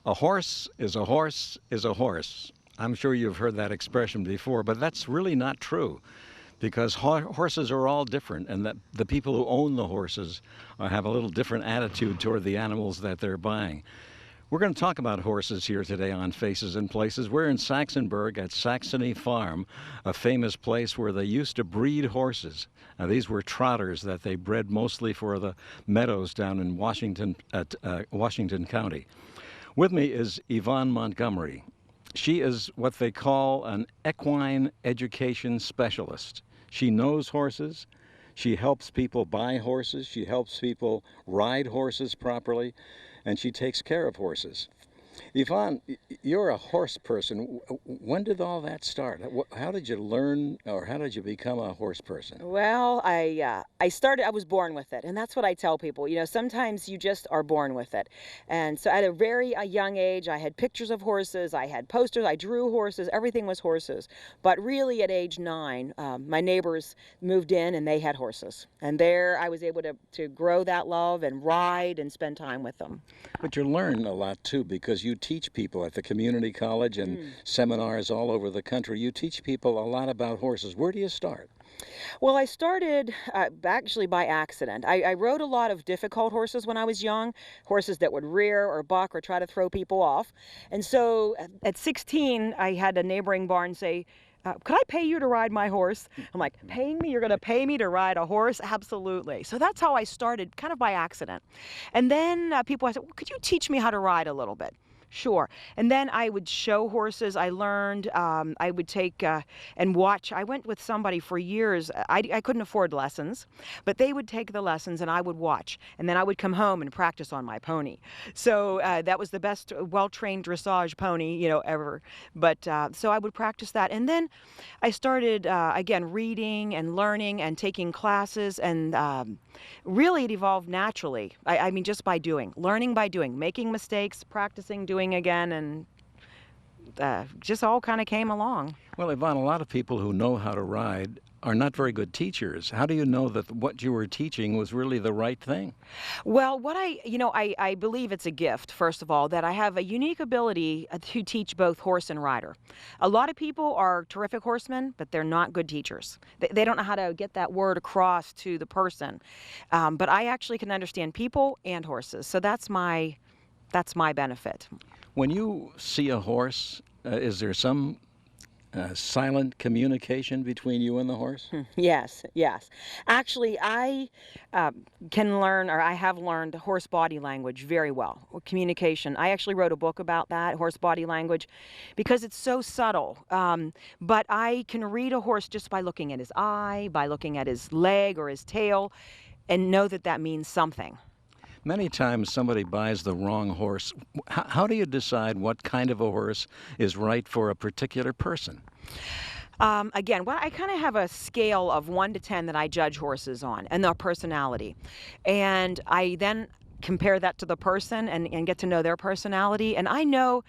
A horse is a horse is a horse. I'm sure you've heard that expression before, but that's really not true because horses are all different, and that the people who own the horses have a little different attitude toward the animals that they're buying. We're going to talk about horses here today on Faces and Places. We're in Saxonburg at Saxony Farm, a famous place where they used to breed horses. Now, these were trotters that they bred mostly for the meadows down in Washington County. With me is Yvonne Montgomery. She is what they call an equine education specialist. She knows horses. She helps people buy horses. She helps people ride horses properly. And she takes care of horses. Yvonne, you're a horse person. When did all that start? How did you learn, or how did you become a horse person? Well, I was born with it, and that's what I tell people. You know, sometimes you just are born with it. And so at a very young age, I had pictures of horses, I had posters, I drew horses, everything was horses. But really at age 9, my neighbors moved in and they had horses. And there I was able to grow that love and ride and spend time with them. But you learn a lot too, because you teach people at the community college and seminars all over the country. You teach people a lot about horses. Where do you start? Well, I started actually by accident. I rode a lot of difficult horses when I was young, horses that would rear or buck or try to throw people off. And so at 16, I had a neighboring barn say, could I pay you to ride my horse? I'm like, paying me? You're going to pay me to ride a horse? Absolutely. So that's how I started, kind of by accident. And then people said, well, could you teach me how to ride a little bit? Sure. And then I would show horses. I learned, I would take and watch. I went with somebody for years. I couldn't afford lessons, but they would take the lessons and I would watch. And then I would come home and practice on my pony. So that was the best well-trained dressage pony, you know, ever. But so I would practice that. And then I started, again, reading and learning and taking classes. And really it evolved naturally. I mean, just by doing, learning by doing, making mistakes, practicing, doing again, and just all kind of came along. Well, Yvonne, a lot of people who know how to ride are not very good teachers. How do you know that what you were teaching was really the right thing? Well, I believe it's a gift, first of all, that I have a unique ability to teach both horse and rider. A lot of people are terrific horsemen, but they're not good teachers. They don't know how to get that word across to the person. But I actually can understand people and horses, so that's my benefit. When you see a horse, is there some silent communication between you and the horse? Yes. Actually, I can learn, or I have learned horse body language very well. Communication. I actually wrote a book about that, horse body language, because it's so subtle. But I can read a horse just by looking at his eye, by looking at his leg or his tail, and know that that means something. Many times somebody buys the wrong horse. How do you decide what kind of a horse is right for a particular person? Again, I kind of have a scale of 1 to 10 that I judge horses on and their personality. And I then compare that to the person and get to know their personality. And I know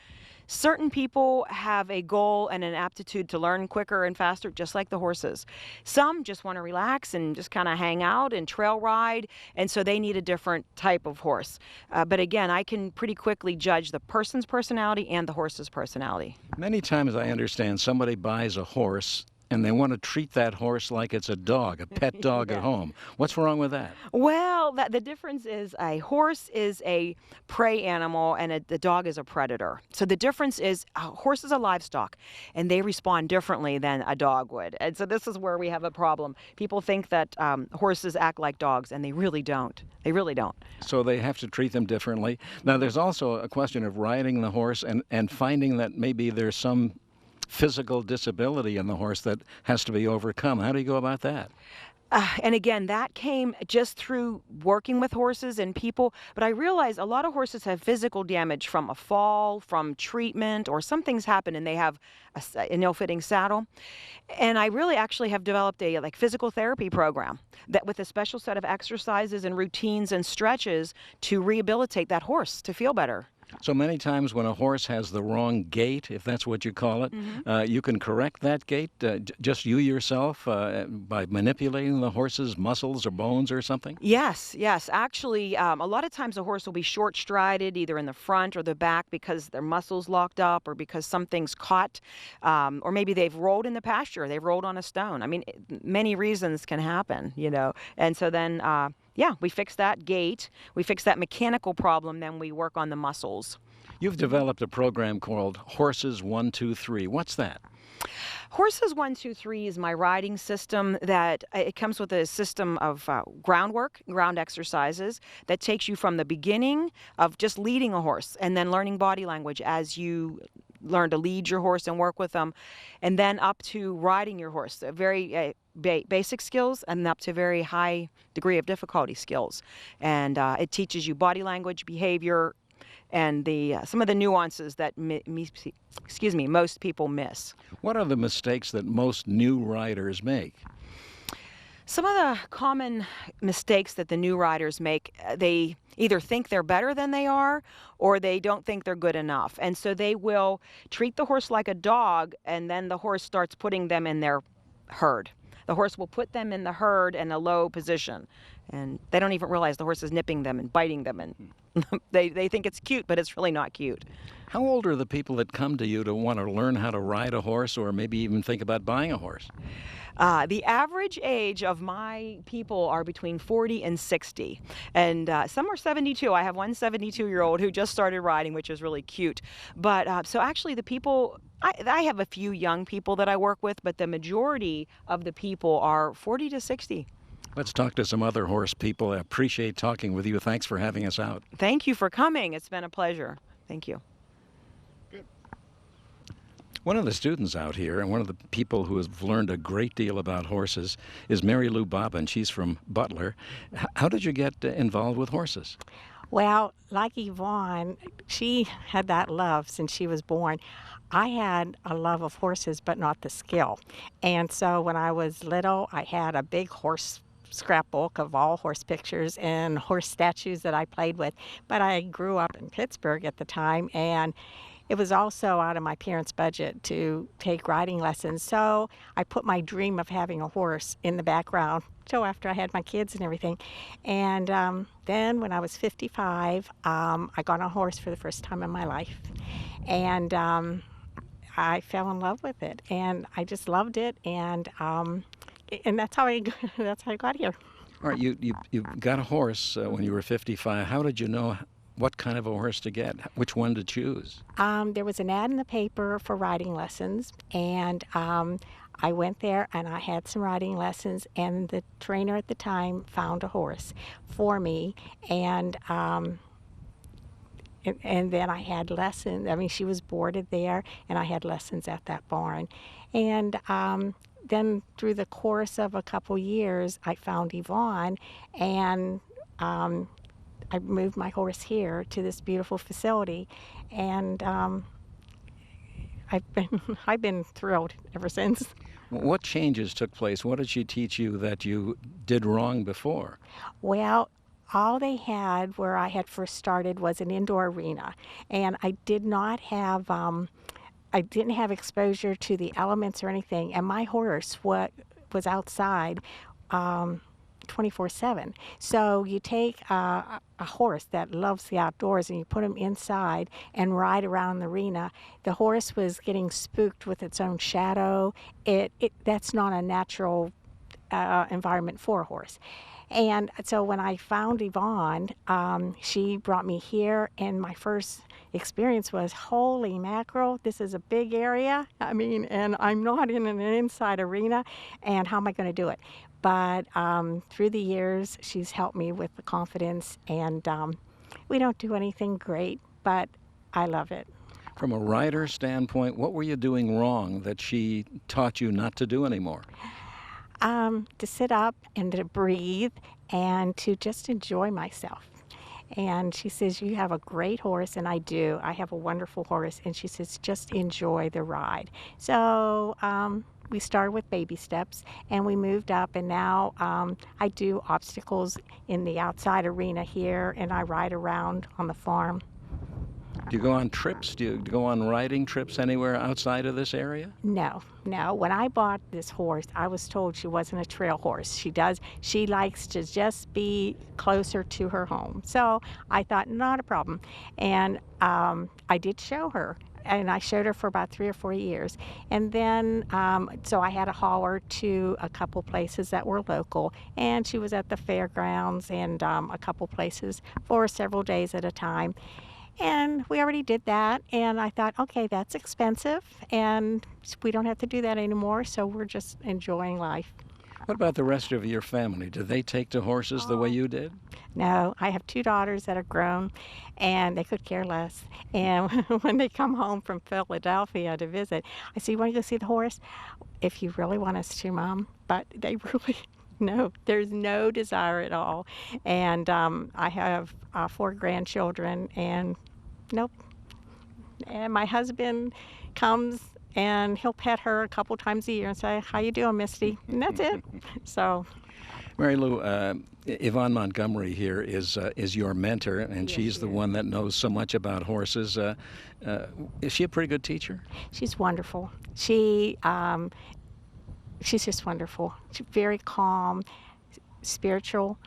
certain people have a goal and an aptitude to learn quicker and faster, just like the horses. Some just want to relax and just kind of hang out and trail ride, and so they need a different type of horse. But again, I can pretty quickly judge the person's personality and the horse's personality. Many times I understand somebody buys a horse and they want to treat that horse like it's a dog, a pet dog at home. What's wrong with that? Well, the difference is a horse is a prey animal and the dog is a predator. So the difference is a horse is a livestock and they respond differently than a dog would. And so this is where we have a problem. People think that horses act like dogs, and they really don't. They really don't. So they have to treat them differently. Now, there's also a question of riding the horse and finding that maybe there's some physical disability in the horse that has to be overcome. How do you go about that? And again, that came just through working with horses and people. But I realize a lot of horses have physical damage from a fall, from treatment, or something's happened and they have an ill-fitting saddle. And I really actually have developed a physical therapy program that with a special set of exercises and routines and stretches to rehabilitate that horse to feel better. So many times when a horse has the wrong gait, if that's what you call it, Hmm. you can correct that gait, just you yourself, by manipulating the horse's muscles or bones or something? Yes, yes. Actually, a lot of times a horse will be short strided either in the front or the back because their muscles locked up or because something's caught, or maybe they've rolled in the pasture, they've rolled on a stone. I mean, many reasons can happen, you know. And so then, yeah, we fix that gait, we fix that mechanical problem, then we work on the muscles. You've developed a program called Horses 1, 2, 3. What's that? Horses 1, 2, 3 is my riding system that it comes with a system of groundwork, ground exercises that takes you from the beginning of just leading a horse and then learning body language as you learn to lead your horse and work with them, and then up to riding your horse, very basic skills and up to very high degree of difficulty skills. And it teaches you body language, behavior, and the some of the nuances that most people miss. What are the mistakes that most new riders make? Some of the common mistakes that the new riders make, they either think they're better than they are or they don't think they're good enough. And so they will treat the horse like a dog, and then the horse starts putting them in their herd. The horse will put them in the herd in a low position, and they don't even realize the horse is nipping them and biting them, and they think it's cute, but it's really not cute. How old are the people that come to you to want to learn how to ride a horse or maybe even think about buying a horse? The average age of my people are between 40 and 60, and some are 72. I have one 72-year-old who just started riding, which is really cute. But so actually the people, I have a few young people that I work with, but the majority of the people are 40 to 60. Let's talk to some other horse people. I appreciate talking with you. Thanks for having us out. Thank you for coming. It's been a pleasure. Thank you. One of the students out here and one of the people who has learned a great deal about horses is Mary Lou Bobbin. She's from Butler. How did you get involved with horses? Well, like Yvonne, she had that love since she was born. I had a love of horses, but not the skill. And so when I was little, I had a big horse scrapbook of all horse pictures and horse statues that I played with. But I grew up in Pittsburgh at the time, and it was also out of my parents' budget to take riding lessons. So I put my dream of having a horse in the background till after I had my kids and everything. And then when I was 55, I got on a horse for the first time in my life. And I fell in love with it, and I just loved it. And that's how that's how I got here. All right, you got a horse when you were 55. How did you know what kind of a horse to get? Which one to choose? There was an ad in the paper for riding lessons, and I went there and I had some riding lessons, and the trainer at the time found a horse for me, and then I had lessons. I mean, she was boarded there, and I had lessons at that barn. And then through the course of a couple years, I found Yvonne, and I moved my horse here to this beautiful facility, and I've been thrilled ever since. What changes took place? What did she teach you that you did wrong before? Well, all they had where I had first started was an indoor arena, and I did not have I didn't have exposure to the elements or anything, and my horse was outside 24/7. So you take a horse that loves the outdoors and you put him inside and ride around the arena. The horse was getting spooked with its own shadow. That's not a natural environment for a horse. And so when I found Yvonne, she brought me here, and my first experience was, holy mackerel, this is a big area. I mean, and I'm not in an inside arena, and how am I going to do it? But through the years, she's helped me with the confidence, and we don't do anything great, but I love it. From a rider standpoint, what were you doing wrong that she taught you not to do anymore? To sit up and to breathe and to just enjoy myself. And she says, you have a great horse, and I do. I have a wonderful horse. And she says, just enjoy the ride. So we started with baby steps, and we moved up, and now I do obstacles in the outside arena here, and I ride around on the farm. Do you go on trips? Do you go on riding trips anywhere outside of this area? No, no. When I bought this horse, I was told she wasn't a trail horse. She likes to just be closer to her home. So I thought, not a problem. And I did show her. And I showed her for about 3 or 4 years. And then, so I had to haul her to a couple places that were local. And she was at the fairgrounds and a couple places for several days at a time. And we already did that, and I thought, okay, that's expensive, and we don't have to do that anymore, so we're just enjoying life. What about the rest of your family? Did they take to horses the way you did? No, I have 2 daughters that are grown, and they could care less. And when they come home from Philadelphia to visit, I say, you want to go see the horse? If you really want us to, Mom. But they really... No, there's no desire at all. And I have 4 grandchildren, and nope. And my husband comes and he'll pet her a couple times a year and say, how you doing, Misty? And that's it. So. Mary Lou, Yvonne Montgomery here is your mentor, and Yes, she's she the is. one that knows so much about horses. Is she a pretty good teacher? She's wonderful. She's just wonderful. She's very calm, spiritual.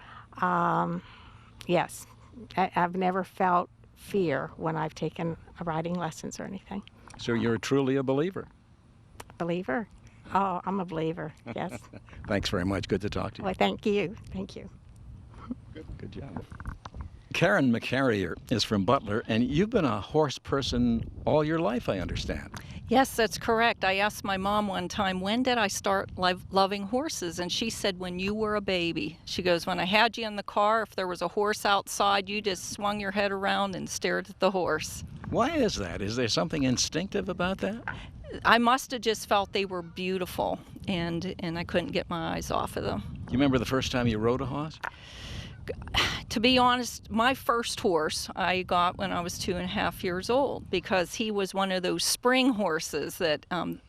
Yes, I've never felt fear when I've taken riding lessons or anything. So you're truly a believer. Believer? Oh, I'm a believer, yes. Thanks very much. Good to talk to you. Well, thank you. Thank you. Good job. Karen McCarrier is from Butler, and you've been a horse person all your life, I understand. Yes, that's correct. I asked my mom one time, when did I start loving horses? And she said, when you were a baby. She goes, when I had you in the car, if there was a horse outside, you just swung your head around and stared at the horse. Why is that? Is there something instinctive about that? I must have just felt they were beautiful, and I couldn't get my eyes off of them. You remember the first time you rode a horse? To be honest, my first horse I got when I was 2.5 years old, because he was one of those spring horses that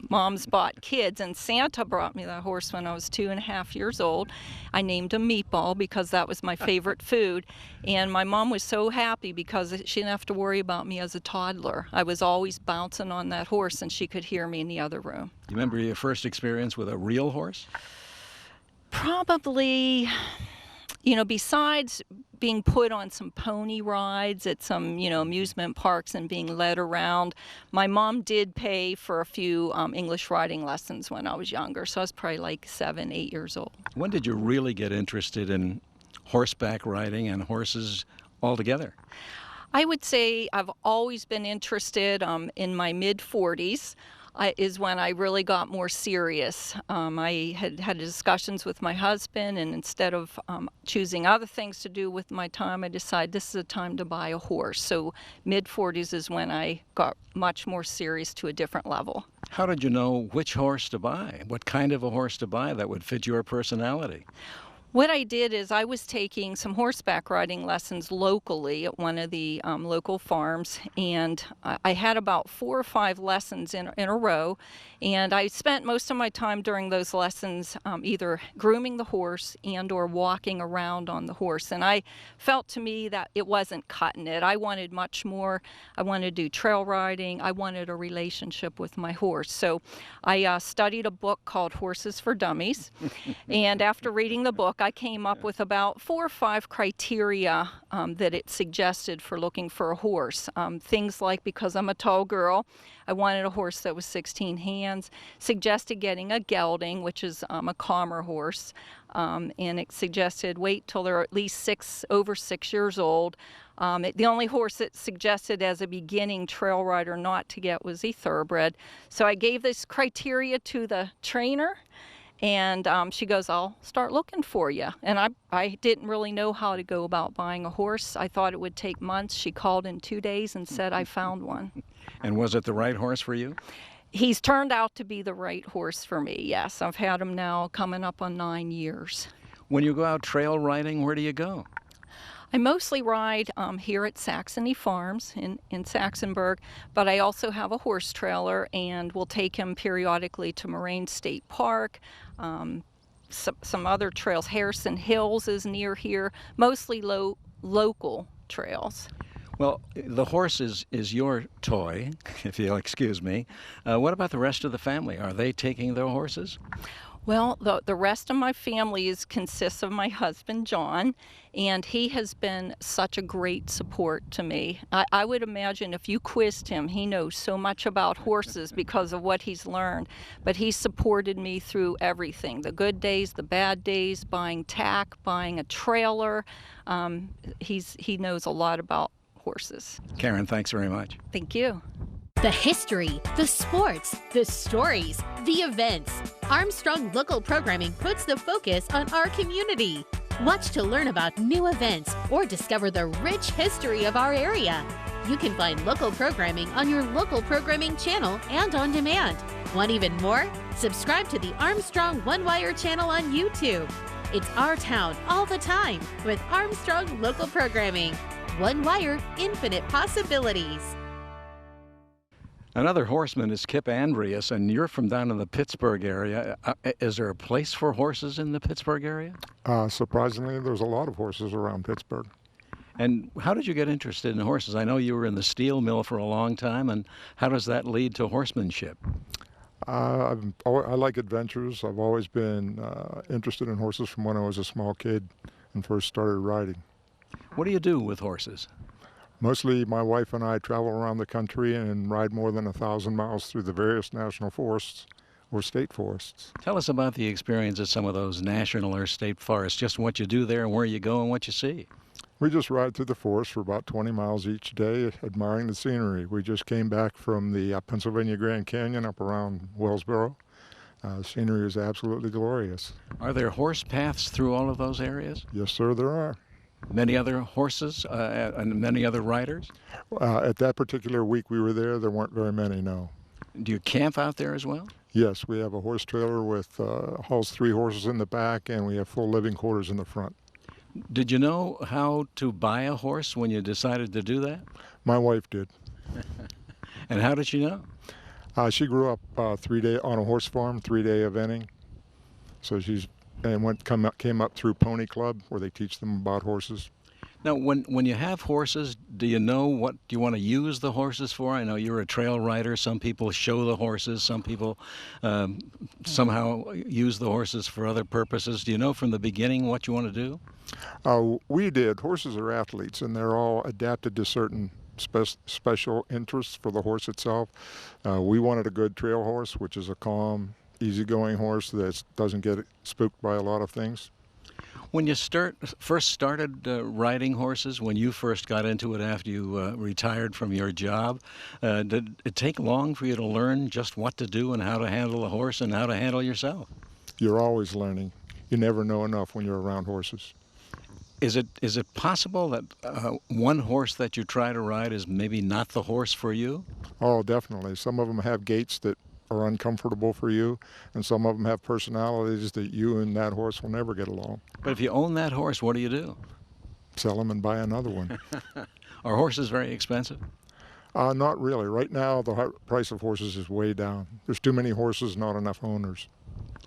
moms bought kids, and Santa brought me that horse when I was 2.5 years old. I named him Meatball because that was my favorite food, and my mom was so happy because she didn't have to worry about me as a toddler. I was always bouncing on that horse, and she could hear me in the other room. You remember your first experience with a real horse? Probably, besides being put on some pony rides at some, amusement parks and being led around, my mom did pay for a few English riding lessons when I was younger. So I was probably like 7, 8 years old. When did you really get interested in horseback riding and horses altogether? I would say I've always been interested. In my mid-40s is when I really got more serious. I had discussions with my husband, and instead of choosing other things to do with my time, I decided this is a time to buy a horse. So mid-40s is when I got much more serious to a different level. How did you know which horse to buy? What kind of a horse to buy that would fit your personality? What I did is I was taking some horseback riding lessons locally at one of the local farms, and I had about 4 or 5 lessons in a row, and I spent most of my time during those lessons either grooming the horse and or walking around on the horse, and I felt to me that it wasn't cutting it. I wanted much more. I wanted to do trail riding. I wanted a relationship with my horse. So I studied a book called Horses for Dummies, and after reading the book, I came up with about 4 or 5 criteria that it suggested for looking for a horse. Things like, because I'm a tall girl, I wanted a horse that was 16 hands, suggested getting a gelding, which is a calmer horse, and it suggested wait till they're at least over 6 years old. The only horse it suggested as a beginning trail rider not to get was a thoroughbred. So I gave this criteria to the trainer, and she goes, I'll start looking for you. And I didn't really know how to go about buying a horse. I thought it would take months. She called in 2 days and said, I found one. And was it the right horse for you? He's turned out to be the right horse for me, yes. I've had him now coming up on 9 years. When you go out trail riding, where do you go? I mostly ride here at Saxony Farms in Saxonburg, but I also have a horse trailer, and we'll take him periodically to Moraine State Park, some other trails. Harrison Hills is near here, mostly local trails. Well, the horse is your toy, if you'll excuse me. What about the rest of the family? Are they taking their horses? Well, the rest of my family consists of my husband, John, and he has been such a great support to me. I would imagine if you quizzed him, he knows so much about horses because of what he's learned, but he supported me through everything, the good days, the bad days, buying tack, buying a trailer. He knows a lot about horses. Karen, thanks very much. Thank you. The history, the sports, the stories, the events. Armstrong Local Programming puts the focus on our community. Watch to learn about new events or discover the rich history of our area. You can find local programming on your local programming channel and on demand. Want even more? Subscribe to the Armstrong One Wire channel on YouTube. It's our town all the time with Armstrong Local Programming. One Wire, infinite possibilities. Another horseman is Kip Andreas, and you're from down in the Pittsburgh area. Is there a place for horses in the Pittsburgh area? Surprisingly, there's a lot of horses around Pittsburgh. And how did you get interested in horses? I know you were in the steel mill for a long time, and how does that lead to horsemanship? I like adventures. I've always been interested in horses from when I was a small kid and first started riding. What do you do with horses? Mostly my wife and I travel around the country and ride more than 1,000 miles through the various national forests or state forests. Tell us about the experience at some of those national or state forests, just what you do there and where you go and what you see. We just ride through the forest for about 20 miles each day, admiring the scenery. We just came back from the Pennsylvania Grand Canyon up around Wellsboro. The scenery is absolutely glorious. Are there horse paths through all of those areas? Yes, sir, there are. Many other horses and many other riders? At that particular week we were there weren't very many, no. Do you camp out there as well? Yes, we have a horse trailer with hauls 3 horses in the back, and we have full living quarters in the front. Did you know how to buy a horse when you decided to do that? My wife did. And how did she know? She grew up on a horse farm, 3-day eventing. So came up through Pony Club, where they teach them about horses. Now, when you have horses, do you know what you want to use the horses for? I know you're a trail rider. Some people show the horses. Some people somehow use the horses for other purposes. Do you know from the beginning what you want to do? We did. Horses are athletes, and they're all adapted to certain special interests for the horse itself. We wanted a good trail horse, which is a calm, easygoing horse that doesn't get spooked by a lot of things. When you first started riding horses, when you first got into it after you retired from your job, did it take long for you to learn just what to do and how to handle a horse and how to handle yourself? You're always learning. You never know enough when you're around horses. Is it possible that one horse that you try to ride is maybe not the horse for you? Oh, definitely. Some of them have gaits that are uncomfortable for you, and some of them have personalities that you and that horse will never get along. But if you own that horse, what do you do? Sell them and buy another one. Are horses very expensive? Not really. Right now, the price of horses is way down. There's too many horses, not enough owners.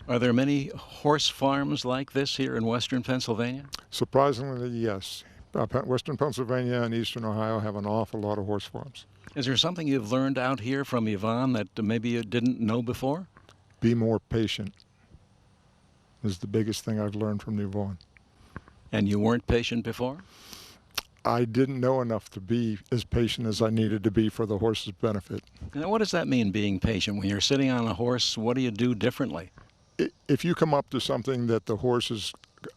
Are there many horse farms like this here in western Pennsylvania? Surprisingly, yes. Western Pennsylvania and eastern Ohio have an awful lot of horse farms. Is there something you've learned out here from Yvonne that maybe you didn't know before? Be more patient is the biggest thing I've learned from Yvonne. And you weren't patient before? I didn't know enough to be as patient as I needed to be for the horse's benefit. Now, what does that mean, being patient? When you're sitting on a horse, what do you do differently? If you come up to something that the horse is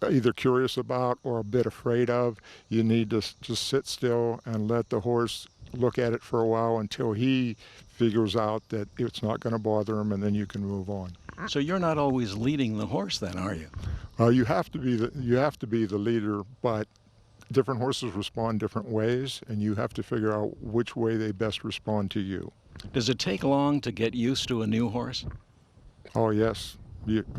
either curious about or a bit afraid of, you need to just sit still and let the horse look at it for a while until he figures out that it's not going to bother him, and then you can move on. So you're not always leading the horse then, are you? You have to be the leader, but different horses respond different ways, and you have to figure out which way they best respond to you. Does it take long to get used to a new horse? Oh, yes.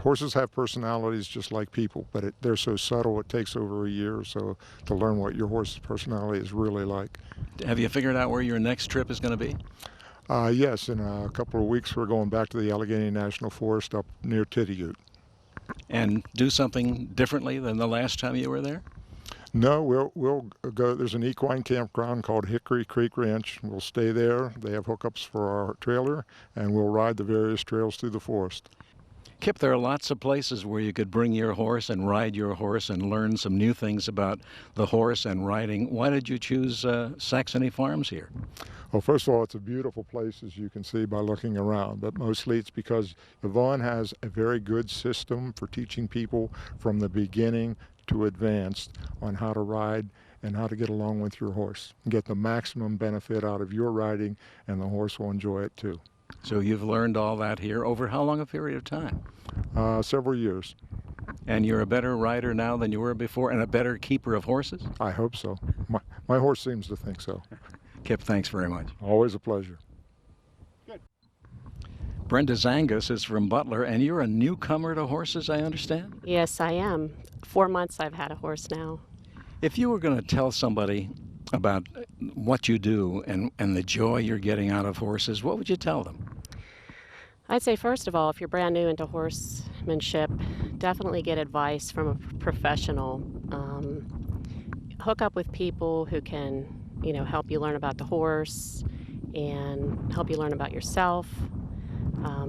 Horses have personalities just like people, but they're so subtle it takes over a year or so to learn what your horse's personality is really like. Have you figured out where your next trip is going to be? Yes, in a couple of weeks we're going back to the Allegheny National Forest up near Tityute. And do something differently than the last time you were there? No, we'll go. There's an equine campground called Hickory Creek Ranch. We'll stay there. They have hookups for our trailer, and we'll ride the various trails through the forest. Kip, there are lots of places where you could bring your horse and ride your horse and learn some new things about the horse and riding. Why did you choose Saxony Farms here? Well, first of all, it's a beautiful place, as you can see by looking around, but mostly it's because Yvonne has a very good system for teaching people from the beginning to advanced on how to ride and how to get along with your horse and get the maximum benefit out of your riding, and the horse will enjoy it too. So you've learned all that here over how long a period of time? Several years. And you're a better rider now than you were before and a better keeper of horses? I hope so. My horse seems to think so. Kip, thanks very much. Always a pleasure. Brenda Zangus is from Butler, and you're a newcomer to horses, I understand? Yes, I am. 4 months I've had a horse now. If you were going to tell somebody about what you do and the joy you're getting out of horses, what would you tell them? I'd say, first of all, if you're brand new into horsemanship, definitely get advice from a professional. Hook up with people who can, help you learn about the horse and help you learn about yourself,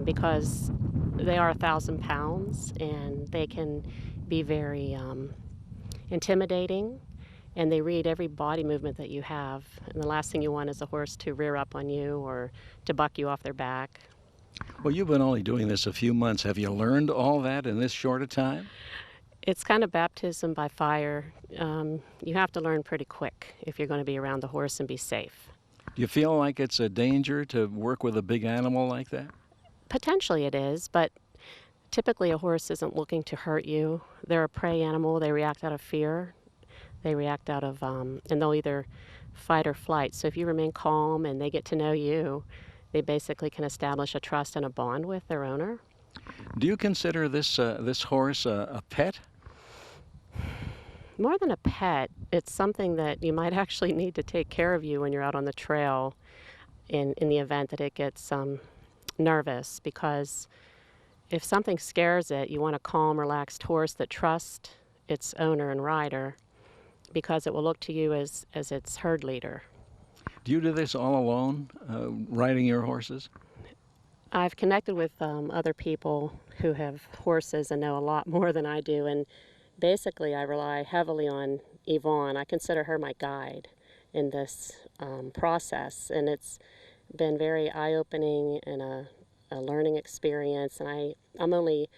because they are 1,000 pounds and they can be very intimidating, and they read every body movement that you have. And the last thing you want is a horse to rear up on you or to buck you off their back. Well, you've been only doing this a few months. Have you learned all that in this short a time? It's kind of baptism by fire. You have to learn pretty quick if you're going to be around the horse and be safe. Do you feel like it's a danger to work with a big animal like that? Potentially it is, but typically a horse isn't looking to hurt you. They're a prey animal. They react out of fear. They react out of, and they'll either fight or flight. So if you remain calm and they get to know you, they basically can establish a trust and a bond with their owner. Do you consider this horse a pet? More than a pet, it's something that you might actually need to take care of you when you're out on the trail in the event that it gets nervous, because if something scares it, you want a calm, relaxed horse that trusts its owner and rider, because it will look to you as its herd leader. Do you do this all alone, riding your horses? I've connected with other people who have horses and know a lot more than I do, and basically I rely heavily on Yvonne. I consider her my guide in this process, and it's been very eye-opening and a learning experience, and I've only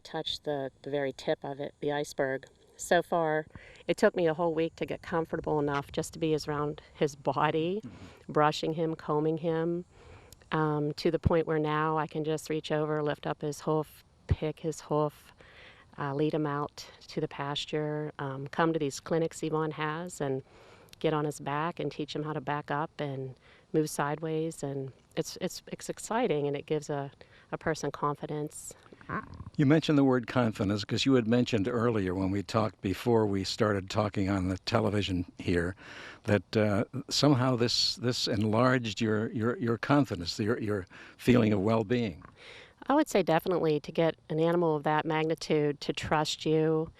touched the very tip of it, the iceberg. So far, it took me a whole week to get comfortable enough just to be around his body, brushing him, combing him, to the point where now I can just reach over, lift up his hoof, pick his hoof, lead him out to the pasture, come to these clinics Yvonne has and get on his back and teach him how to back up and move sideways. And it's exciting, and it gives a person confidence. You mentioned the word confidence because you had mentioned earlier when we talked before we started talking on the television here that somehow this enlarged your confidence, your feeling of well-being. I would say definitely to get an animal of that magnitude to trust you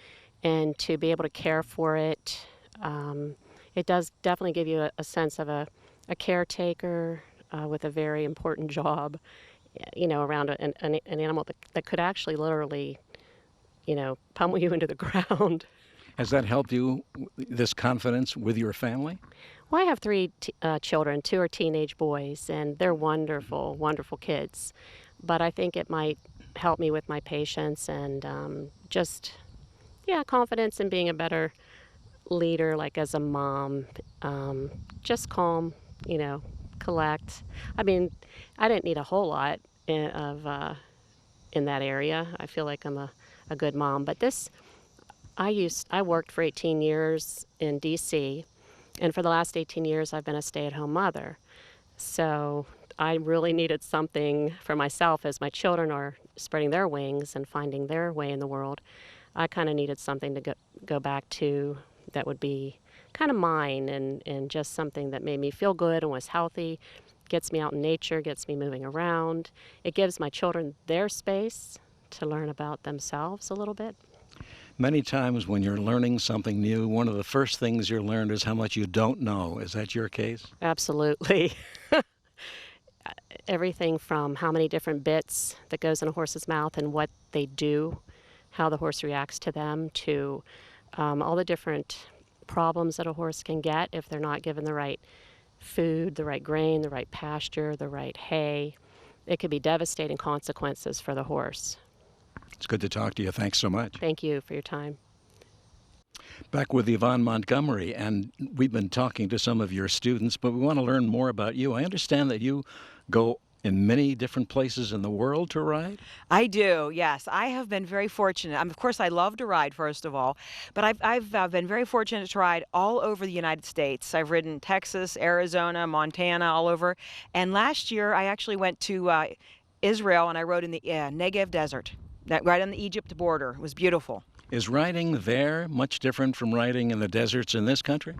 and to be able to care for it. It does definitely give you a sense of a caretaker with a very important job, around an animal that could actually literally, pummel you into the ground. Has that helped you, this confidence, with your family? Well, I have 3 children. 2 are teenage boys, and they're wonderful, wonderful kids. But I think it might help me with my patience and confidence in being a better leader, like as a mom. Just calm, collect. I mean, I didn't need a whole lot in that area. I feel like I'm a good mom. But I worked for 18 years in D.C., and for the last 18 years I've been a stay-at-home mother. So I really needed something for myself as my children are spreading their wings and finding their way in the world. I kind of needed something to go back to that would be kind of mine and just something that made me feel good and was healthy, gets me out in nature, gets me moving around. It gives my children their space to learn about themselves a little bit. Many times when you're learning something new, one of the first things you're learned is how much you don't know. Is that your case? Absolutely. Everything from how many different bits that goes in a horse's mouth and what they do, how the horse reacts to them, to all the different problems that a horse can get if they're not given the right food, the right grain, the right pasture, the right hay. It could be devastating consequences for the horse. It's good to talk to you. Thanks so much. Thank you for your time. Back with Yvonne Montgomery, and we've been talking to some of your students, but we want to learn more about you. I understand that you go in many different places in the world to ride? I do, yes. I have been very fortunate. Of course, I love to ride, first of all, but I've been very fortunate to ride all over the United States. I've ridden Texas, Arizona, Montana, all over. And last year, I actually went to Israel, and I rode in the Negev Desert, right on the Egypt border. It was beautiful. Is riding there much different from riding in the deserts in this country?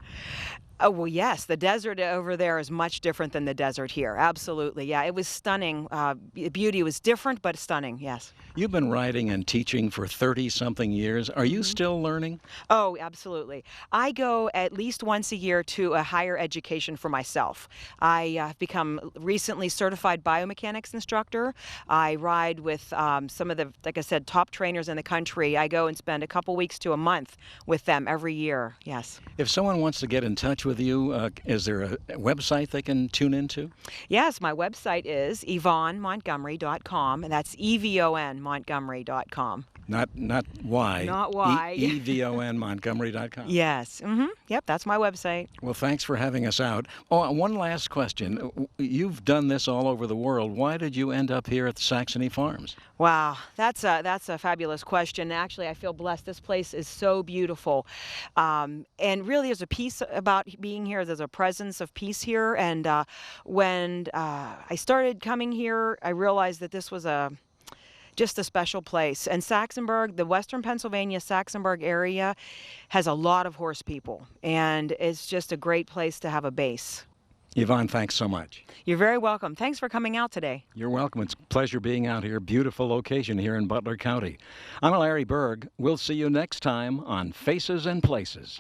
Oh, well, yes. The desert over there is much different than the desert here. Absolutely. Yeah, it was stunning. Beauty was different, but stunning, yes. You've been riding and teaching for 30-something years. Are you still learning? Oh, absolutely. I go at least once a year to a higher education for myself. I have become recently certified biomechanics instructor. I ride with some of the, like I said, top trainers in the country. I go and spend a couple weeks to a month with them every year, yes. If someone wants to get in touch with you, is there a website they can tune into? Yes, my website is yvonnemontgomery.com, and that's EVON Montgomery.com. Not Y. Not Y. EVON Montgomery.com. Yes. Yep, that's my website. Well, thanks for having us out. Oh, one last question. You've done this all over the world. Why did you end up here at the Saxony Farms? Wow, that's a fabulous question. Actually, I feel blessed. This place is so beautiful. And really, there's a peace about being here. There's a presence of peace here. And when I started coming here, I realized that this was just a special place. And Saxonburg, the western Pennsylvania Saxonburg area, has a lot of horse people. And it's just a great place to have a base. Yvonne, thanks so much. You're very welcome. Thanks for coming out today. You're welcome. It's a pleasure being out here. Beautiful location here in Butler County. I'm Larry Berg. We'll see you next time on Faces and Places.